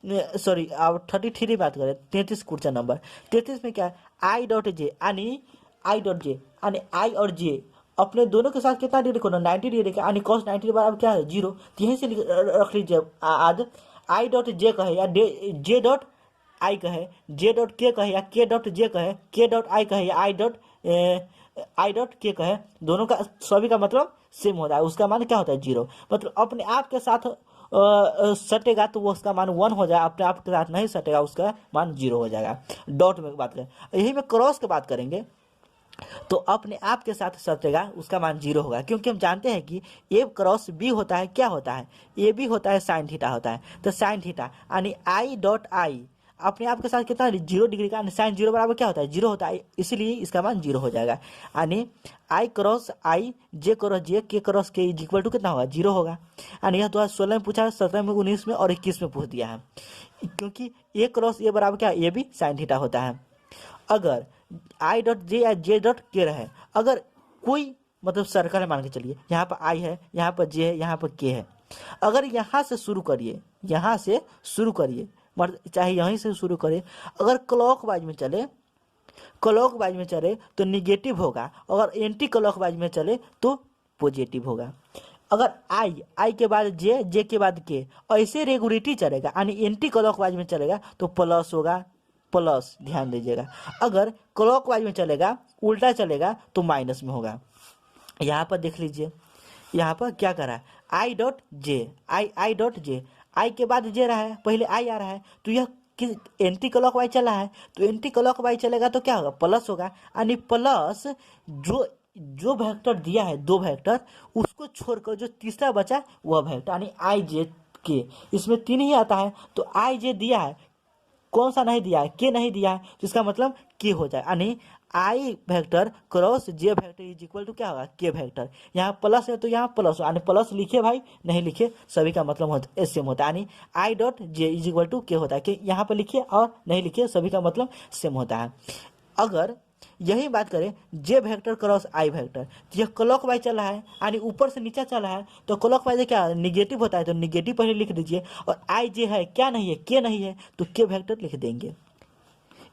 सॉरी अब 33 बात करें, 33 क्वेश्चन नंबर 33 में क्या है, आई डॉट जे यानी आई डॉट जे यानी आई और जे अपने दोनों के साथ कितना डिग्री कोण 90 डिग्री का, यानी cos 90 बराबर क्या है 0। तो यहीं से रख लीजिए आज आई डॉट जे कहे या जे डॉट आई कहे, जे डॉट के कहे या के डॉट जे कहे, के डॉट आई कहे या आई डॉट के कहे, दोनों का सभी का मतलब सेम होता है, उसका मान क्या होता है 0। मतलब अपने आप के साथ सटेगा तो वो उसका मान 1 हो जाएगा, अपने आप के साथ नहीं सटेगा उसका मान 0 हो जाएगा। डॉट में बात करें, यही में क्रॉस की बात करेंगे तो अपने आप के साथ सटेगा उसका मान 0 होगा, क्योंकि हम जानते हैं कि ए क्रॉस बी होता है क्या होता है, ए बी होता है साइन थीटा होता है। तो साइन थीटा यानी आई डॉट आई अपने आप के साथ कितना 0 डिग्री का, साइन 0 बराबर क्या होता है 0 होता है, इसलिए इसका मान 0 हो जाएगा। यानी आई क्रॉस आई जे क्रॉस जे के क्रॉस के इज इक्वल टू कितना होगा 0 होगा। यानी यह 2016 में पूछा है, 17 में 19 में और 21 में पूछ दिया है, क्योंकि ए क्रॉस ए बराबर क्या ए बी साइन थीटा होता है। अगर आई डॉट जे या जे डॉट के रहे, अगर कोई मतलब सर्कल है मान के चलिए, यहाँ पर आई है, यहाँ पर जे है, यहाँ पर के है, अगर यहाँ से शुरू करिए, यहाँ से शुरू करिए, मतलब चाहे यहीं से शुरू करिए, अगर क्लॉकवाइज में चले, क्लॉकवाइज में चले तो निगेटिव होगा, अगर एंटी क्लॉकवाइज में चले तो पॉजिटिव होगा। अगर आई के बाद जे के बाद के, ऐसे रेगुलेटरी चलेगा, यानी एंटी क्लॉकवाइज में चलेगा तो प्लस होगा, प्लस ध्यान दीजिएगा। अगर क्लॉकवाइज में चलेगा उल्टा चलेगा तो माइनस में होगा। यहाँ पर देख लीजिए, यहाँ पर क्या कर रहा है आई डॉट जे, आई डॉट जे, आई के बाद जे रहा है, पहले आई आ रहा है, तो यह एंटी क्लॉकवाइज चला है, तो एंटी क्लॉकवाइज चलेगा तो क्या होगा प्लस होगा। यानी प्लस जो वेक्टर दिया है 2 वेक्टर, उसको छोड़कर जो तीसरा बचा वह वेक्टर, यानी आई जे के, इसमें 3 ही आता है, तो आई जे दिया है, कौन सा नहीं दिया है के नहीं दिया है, तो इसका मतलब के हो जाए। यानी i vector cross j vector is equal to क्या होगा के वेक्टर। यहाँ प्लस है तो यहाँ प्लस, यानी प्लस लिखिए भाई, नहीं लिखिए सभी का मतलब सेम होता है, यानी i dot J is equal to k होता है, कि यहाँ पर लिखिए और नहीं लिखिए सभी का मतलब सेम होता है। अगर यही बात करें जे वेक्टर क्रॉस आई वेक्टर, तो यह क्लॉकवाइज चला है, यानी ऊपर से नीचे चला है, तो क्लॉकवाइज क्या निगेटिव होता है, तो निगेटिव पहले लिख दीजिए, और आई जे है क्या नहीं है के नहीं है तो के वेक्टर लिख देंगे।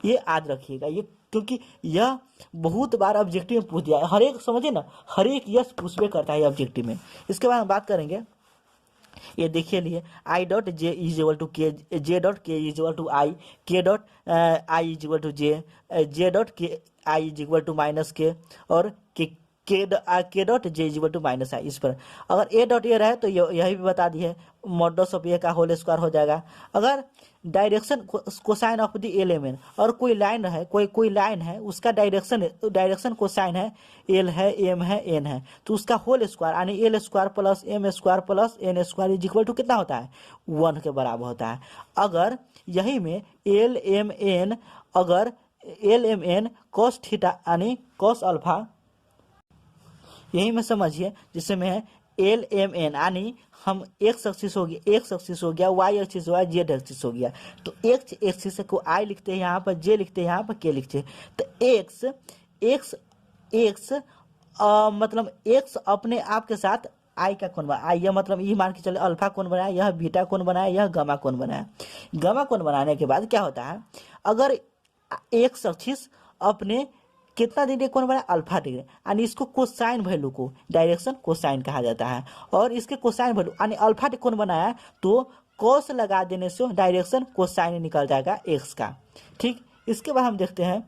ये याद रखिएगा, ये क्योंकि यह बहुत बार ऑब्जेक्टिव में पूछ दिया है, हर एक समझे ना, हर एक यस पूछबे करता है ऑब्जेक्टिव में। इसके बाद हम बात करेंगे, ये देखिए लिए I dot J is equal to K, J dot K is equal to I, K dot I is equal to J dot K I is equal to minus K, और K dot J is equal to minus I. इस पर अगर ए dot ए रहे तो यही भी बता दिए, मॉडस ऑफ ए का होल स्क्वायर हो जाएगा। अगर direction cosine of the element, और कोई लाइन है, कोई लाइन है, उसका डायरेक्शन कोसाइन है, एल है, एम है, एन है, तो उसका होल स्क्वायर यानी l square plus m square plus n square is equal to कितना होता है 1 के बराबर होता है। अगर यही में एल एम एन, अगर l m n cos theta यानी कॉस अल्फा, यही में समझिए, जिसमें है एल एम एन, यानी हम एक्स एक्सिस हो गया, वाई एक्सिस हो गया, जेड एक्सिस हो गया, तो एक्स एक्सिस को आई लिखते हैं, यहाँ पर जे लिखते हैं, यहाँ पर के लिखते हैं, तो एक्स मतलब एक्स अपने आप के साथ आई का कोण बना, आई यह मतलब ये मान के चले अल्फा कोण बनाया, यह बीटा कोण बनाया, यह गामा कोण बनाया। गामा कोण बनाने के बाद क्या होता है, अगर एक्स एक्सिस अपने कितना डिग्री कोण बनाया अल्फा डिग्री, यानी इसको कोसाइन वैल्यू को डायरेक्शन कोसाइन कहा जाता है, और इसके कोसाइन वैल्यू यानी अल्फा कोण बनाया तो कॉस लगा देने से डायरेक्शन कोसाइन निकल जाएगा एक्स का। ठीक, इसके बाद हम देखते हैं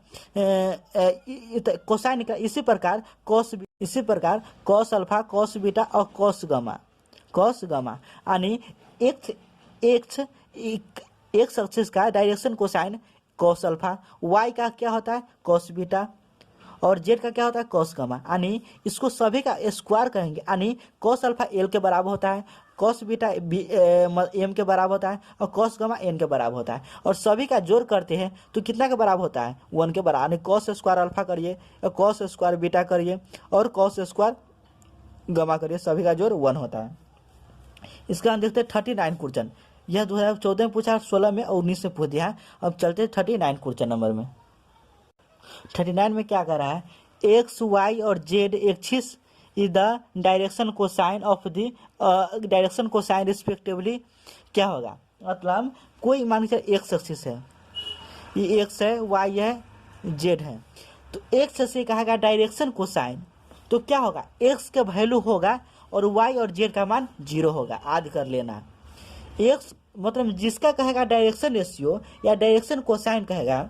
कोसाइन निकल, इसी प्रकार कॉस अल्फा, कॉस बीटा और कॉस गामा यानी एक्स एक्सिस का direction cosine cos alpha, y का क्या होता है कॉस बीटा, और जेड का क्या होता है कॉस गामा, यानी इसको सभी का स्क्वायर करेंगे, यानी कॉस अल्फा एल के बराबर होता है, कॉस बीटा एम के बराबर होता है, और कॉस गामा एन के बराबर होता है, और सभी का जोड़ करते हैं तो कितना के बराबर होता है 1 के बराबर, यानी कॉस स्क्वायर अल्फा करिए, कॉस स्क्वायर बीटा करिए, और कॉस स्क्वायर गामा करिए, सभी का जोड़ 1 होता है। इसका हम देखते हैं 39 क्वेश्चन, यह 2014 में पूछा, 16 में और 19 में पूछ दिया है। अब चलते 39 क्वेश्चन नंबर में। 39 में क्या कर रहा है, एक्स वाई और Z axis is the direction cosine of the direction cosine respectively क्या होगा, मतलब कोई मान के चलिए एक्स एक्सिस है, ये एक्स है, वाई है, जेड है, तो एक्स से कहेगा डायरेक्शन कोसाइन, तो क्या होगा, एक्स का वैल्यू होगा और वाई और जेड का मान 0 होगा, याद कर लेना। एक्स मतलब जिसका कहेगा डायरेक्शन रेशियो या डायरेक्शन कोसाइन कहेगा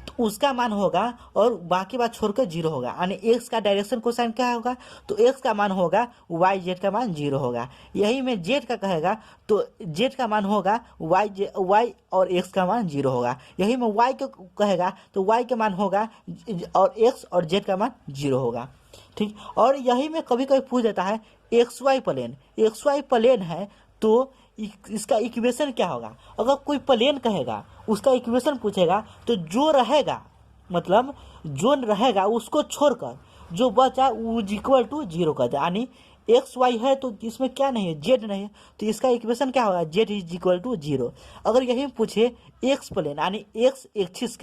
तो उसका मान होगा और बाकी बात छोड़कर 0 होगा, यानी एक्स का डायरेक्शन कोसाइन क्या होगा, तो एक्स का मान होगा, वाई जेड का मान 0 होगा। यही में जेड का कहेगा तो जेड का मान होगा वाई और एक्स का मान 0 होगा। यही में वाई को कहेगा तो वाई का मान होगा और एक्स और जेड का मान 0 होगा। ठीक, और यही में कभी कभी पूछ देता है एक्स वाई प्लेन है तो इसका इक्वेशन क्या होगा। अगर कोई प्लेन कहेगा उसका इक्वेशन पूछेगा तो जो रहेगा मतलब जो रहेगा उसको छोड़कर जो बचा वो इक्वल टू 0 कर दे, यानी एक्स वाई है तो इसमें क्या नहीं है, जेड नहीं है, तो इसका इक्वेशन क्या होगा, जेड इज इक्वल टू 0। अगर यही पूछे एक्स प्लेन यानी एक्स एक्सिस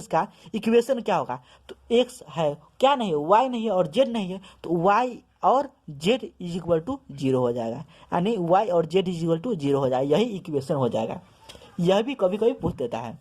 का इक्वेशन क्या होगा, तो एक्स है क्या नहीं है, वाई नहीं है और जेड नहीं है, तो वाई और जेड इज इक्वल टू 0 हो जाएगा, यानी वाई और जेड इज इक्वल टू 0 हो जाएगा, यही इक्वेशन हो जाएगा। यह भी कभी कभी पूछ देता है।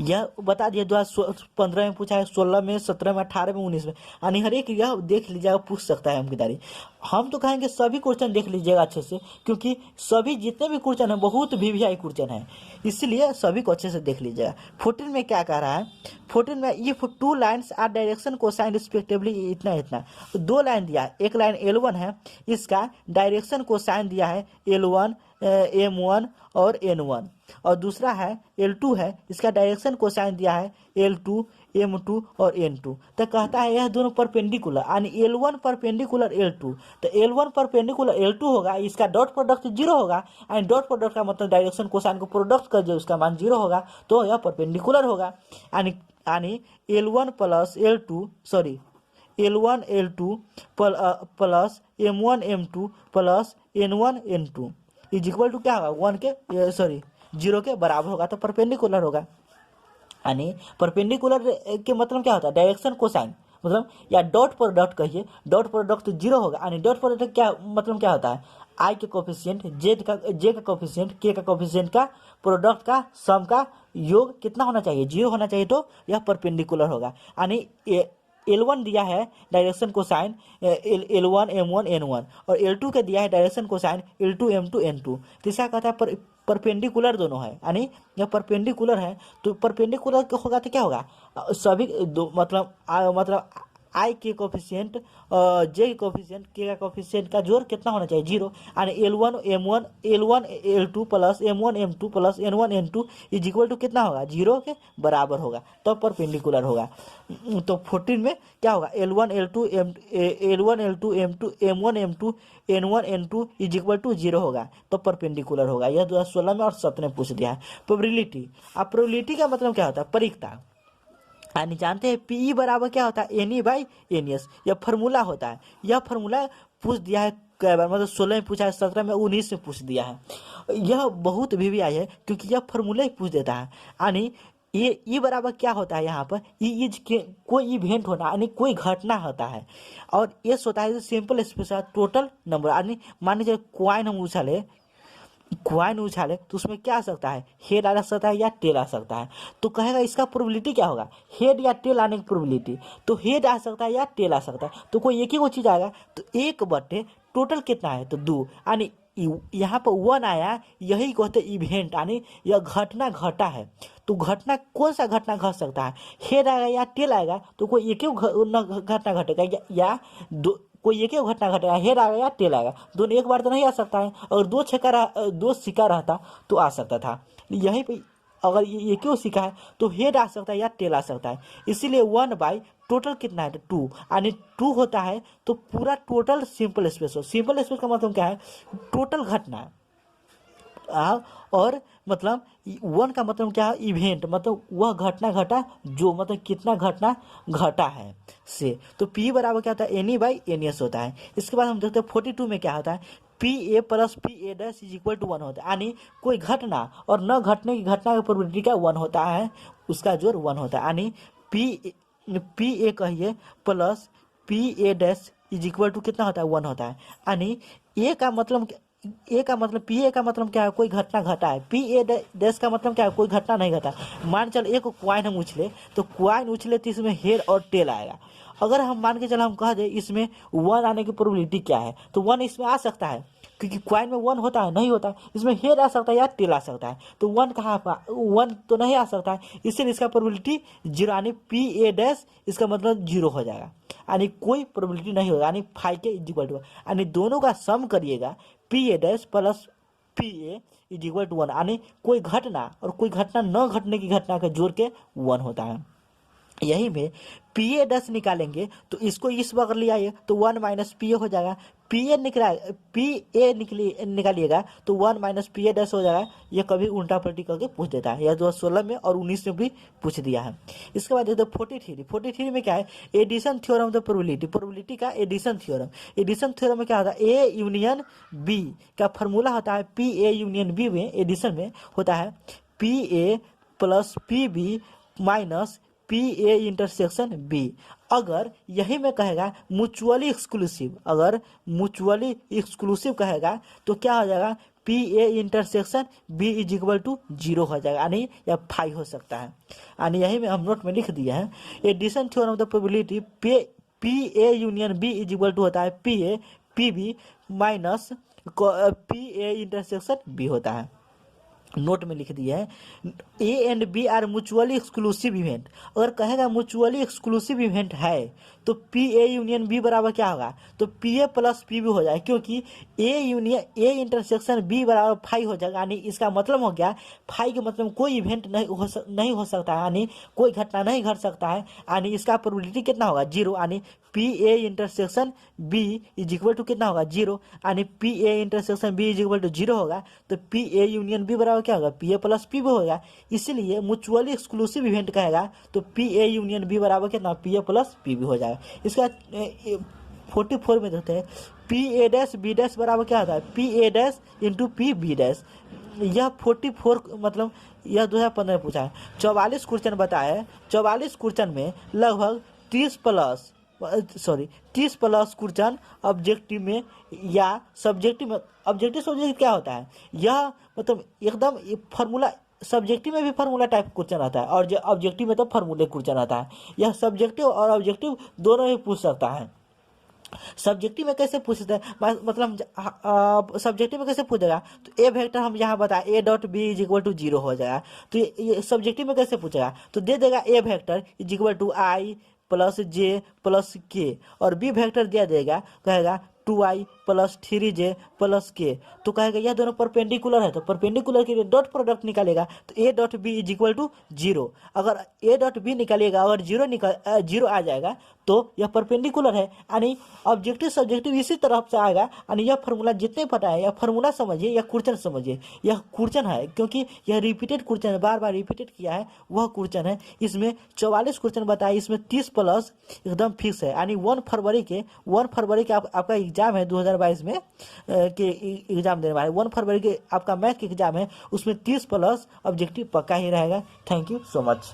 यह बता दिया 2015 में पूछा है, 16 में, 17 में, 18 में, 19 में, यानी हर एक यह देख लीजिएगा, पूछ सकता है हमकी दारी। हम तो कहेंगे सभी क्वेश्चन देख लीजिएगा अच्छे से, क्योंकि सभी जितने भी क्वेश्चन हैं बहुत वीवीआई क्वेश्चन है, इसलिए सभी को अच्छे से देख लीजिएगा। 14 में क्या कह रहा है, 14 में if 2 lines are direction cosine respectively इतना इतना, तो 2 लाइन दिया है, एक लाइन L1 है, इसका डायरेक्शन कोसाइन दिया है L1 M1 और N1, और दूसरा है L2 है, इसका डायरेक्शन कोसाइन दिया है L2 M2 और N2, तो कहता है यह दोनों परपेंडिकुलर, यानी L1 परपेंडिकुलर L2, तो L1 परपेंडिकुलर L2 होगा, इसका डॉट प्रोडक्ट 0 होगा, एंड डॉट प्रोडक्ट का मतलब डायरेक्शन कोसाइन को प्रोडक्ट कर जो उसका मान 0 होगा, तो यह परपेंडिकुलर होगा, यानी L1 plus L2 sorry L1 L2 plus M1 M2 plus N1 N2 is equal to क्या होगा, 0 के बराबर होगा, तो परपेंडिकुलर होगा। यानी परपेंडिकुलर के मतलब क्या होता है, डायरेक्शन कोसाइन मतलब या डॉट प्रोडक्ट कहिए, डॉट प्रोडक्ट 0 होगा, यानी डॉट प्रोडक्ट क्या मतलब क्या होता है, आई के कोफिशिएंट, जे का कोफिशिएंट, के का कोफिशिएंट का प्रोडक्ट का सम का योग कितना होना चाहिए, 0 होना चाहिए, तो यह परपेंडिकुलर होगा। यानी L1 दिया है direction cosine L1 M1 N1 और L2 का दिया है direction cosine L2 M2 N2, तीसरा कहता है परपेंडिकुलर दोनों है, यानी जब परपेंडिकुलर है तो परपेंडिकुलर होगा तो क्या होगा, सभी दो मतलब आई के कोफिशिएंट जे के कोफिशिएंट के का कोफिशिएंट का जोड़ कितना होना चाहिए, 0, यानी L1 L2 plus M1 M2 plus N1 N2 is equal to कितना होगा, 0 के बराबर होगा, तब परपेंडिकुलर होगा। तो 14 में क्या होगा, L1 L2 M2 M1 M2 N1 N2 is equal to 0 होगा, तो परपेंडिकुलर होगा। यह 2016 में और 17 में पूछ दिया है। प्रोबेबिलिटी, अब प्रोबेबिलिटी का मतलब क्या होता है, परिकता, यानी जानते हैं पीई बराबर क्या होता है, एनई बाई एनएस, यह फार्मूला होता है। यह फार्मूला पूछ दिया है कई बार, मतलब 16 में पूछा है, 17 में, 19 में पूछ दिया है। यह बहुत वीवीआई है क्योंकि यह फार्मूला ही पूछ देता है। यानी ये ई बराबर क्या होता है, यहाँ पर ई इज कोई इवेंट होना, यानी कोई घटना होता है, और एस होता है सिंपल स्पेस टोटल नंबर, यानी मान लीजिए क्वाइन उछाले तो उसमें क्या आ सकता है, हेड आ सकता है या टेल आ सकता है, तो कहेगा इसका प्रोबेबिलिटी क्या होगा, हेड या टेल आने की प्रोबेबिलिटी, तो हेड आ सकता है या टेल आ सकता है, तो कोई एक ही वो चीज आएगा, तो 1/, टोटल कितना है, तो 2, यानी यहाँ पर 1 आया, यही कहते इवेंट, यानी यह घटना घटा है। तो घटना कौन सा घटना घट सकता है, हेड आएगा या टेल आएगा, तो कोई एक ही घटना घटेगा या कोई एक ही घटना घटेगा, हेड आएगा या टेल आएगा, दोनों एक बार तो नहीं आ सकता है, और दो सिक्का रहता तो आ सकता था। यहीं पे अगर ये क्यों सिक्का है तो हेड आ सकता है या टेल आ सकता है, इसीलिए 1/, टोटल कितना है, 2, यानी 2 होता है तो पूरा टोटल सिंपल स्पेस हो। सिंपल स्पेस का मतलब क्या है, टोटल घटना, और मतलब 1 का मतलब क्या है, इवेंट, मतलब वह घटना घटा जो मतलब कितना घटना घटा है से, तो P बराबर क्या होता है, एनई बाई एनएस होता है। इसके बाद हम देखते हैं 42 में क्या होता है, PA plus PA dash is equal to 1 होता है, यानी कोई घटना और न घटने की घटना की प्रोबेबिलिटी का 1 होता है, उसका जोड़ 1 होता है, यानी PA कहिए plus PA dash is equal to कितना होता है, 1 होता है, यानी ए का मतलब ए का मतलब पी ए का मतलब क्या है, कोई घटना घटा है। पी ए डैश का मतलब क्या है, कोई घटना नहीं घटा। मान चल एक क्वाइन हम उछले, तो क्वाइन उछले तो इसमें हेड और टेल आएगा। अगर हम मान के चलो हम कह दे इसमें 1 आने की प्रोबेबिलिटी क्या है, तो 1 इसमें आ सकता है, क्योंकि क्वाइन में 1 होता है, नहीं होता है। इसमें हेड आ सकता है या टेल आ सकता है, तो 1 कहाँ पर, 1 तो नहीं आ सकता है, इसलिए इसका प्रोबेबिलिटी 0, यानी पी ए डैश इसका मतलब 0 हो जाएगा, यानी कोई प्रोबेबिलिटी नहीं होगा, यानी 5 के इक्वल टू, यानी दोनों का सम करिएगा, P A dash plus P A is equal to 1, यानी कोई घटना और कोई घटना न घटने की घटना का जोड़ के 1 होता है। यही में पी ए डैश निकालेंगे तो इसको इस बगल ले आइए तो 1 माइनस पी ए हो जाएगा। पी ए निकालिएगा तो 1 माइनस पी ए डैश हो जाएगा। ये कभी उल्टा पलटी करके पूछ देता है, यह 2016 में और 19 में भी पूछ दिया है। इसके बाद देखो 43 में क्या है, addition theorem of the probability का एडिशन थ्योरम में क्या होता है, ए यूनियन बी का फॉर्मूला होता है, पी ए यूनियन बी में एडिशन में होता है P A plus P B minus P A intersection B. अगर यही में कहेगा म्यूचुअली एक्सक्लूसिव, अगर म्यूचुअली एक्सक्लूसिव कहेगा तो क्या हो जाएगा, P A intersection B is equal to 0 हो जाएगा, यानी या 5 हो सकता है। यानी यही में हम नोट में लिख दिया है addition theorem of the probability P A union B is equal to होता है P A P B minus P A intersection B होता है। नोट में लिख दिया है A and B are mutually exclusive event. अगर कहेगा म्यूचुअली एक्सक्लूसिव इवेंट है तो पी ए यूनियन बी बराबर क्या होगा, तो P A plus P B हो जाए, क्योंकि ए इंटरसेक्शन बी बराबर 5 हो जाएगा। यानी इसका मतलब हो गया 5 के मतलब कोई इवेंट नहीं हो सकता है, यानी कोई घटना नहीं घट सकता है, यानी इसका प्रोबेबिलिटी कितना होगा 0, यानी P A intersection B is equal to कितना होगा 0, यानी P A intersection B is equal to 0 होगा, तो पी ए यूनियन बी बराबर क्या होगा, P A plus P B होगा। इसीलिए म्यूचुअली एक्सक्लूसिव इवेंट कहेगा तो पी ए यूनियन बी बराबर कितना, P A plus P B हो जाएगा। इसका 44 में देखते हैं P A dash B dash बराबर क्या होता है, P A dash into P B dash. यह 44 मतलब यह 2015 में पूछा है। 44 क्वेश्चन बताया है, 44 क्वेश्चन में लगभग 30 प्लस क्वेश्चन ऑब्जेक्टिव में या सब्जेक्टिव में। ऑब्जेक्टिव सब्जेक्टिव क्या होता है, यह मतलब एकदम फार्मूला, सब्जेक्टिव में भी फार्मूला टाइप क्वेश्चन आता है और ऑब्जेक्टिव में तो फार्मूले क्वेश्चन आता है। यह सब्जेक्टिव और ऑब्जेक्टिव दोनों ही पूछ सकता है। सब्जेक्टिव में कैसे पूछते हैं, मतलब सब्जेक्टिव में कैसे पूछेगा, तो ए वेक्टर हम यहाँ बताए a dot b is equal to 0 हो जाएगा। तो ये सब्जेक्टिव में कैसे पूछेगा, तो दे देगा A vector is equal to I plus J plus K, और बी वेक्टर दिया देगा, कहेगा 2i प्लस 3j प्लस के, तो कहेगा यह दोनों परपेंडिकुलर है, तो परपेंडिकुलर के लिए डॉट प्रोडक्ट निकालेगा तो a dot b is equal to 0। अगर ए डॉट बी निकालिएगा, अगर 0 आ जाएगा तो यह परपेंडिकुलर है, यानी ऑब्जेक्टिव सब्जेक्टिव इसी तरफ से आएगा। यानी यह फार्मूला जितने पता है, यह फार्मूला समझिए या क्वेश्चन समझिए, यह क्वेश्चन है, क्योंकि यह रिपीटेड क्वेश्चन है, बार बार रिपीटेड किया है, वह क्वेश्चन है। इसमें 44 क्वेश्चन बताए, इसमें 30 प्लस एकदम फिक्स है, यानी 1 फरवरी के आपका एग्जाम है 2022 में के एग्जाम देने वाले, 1 फरवरी के आपका मैथ के एग्जाम है, उसमें 30 प्लस ऑब्जेक्टिव पक्का ही रहेगा। Thank you so much.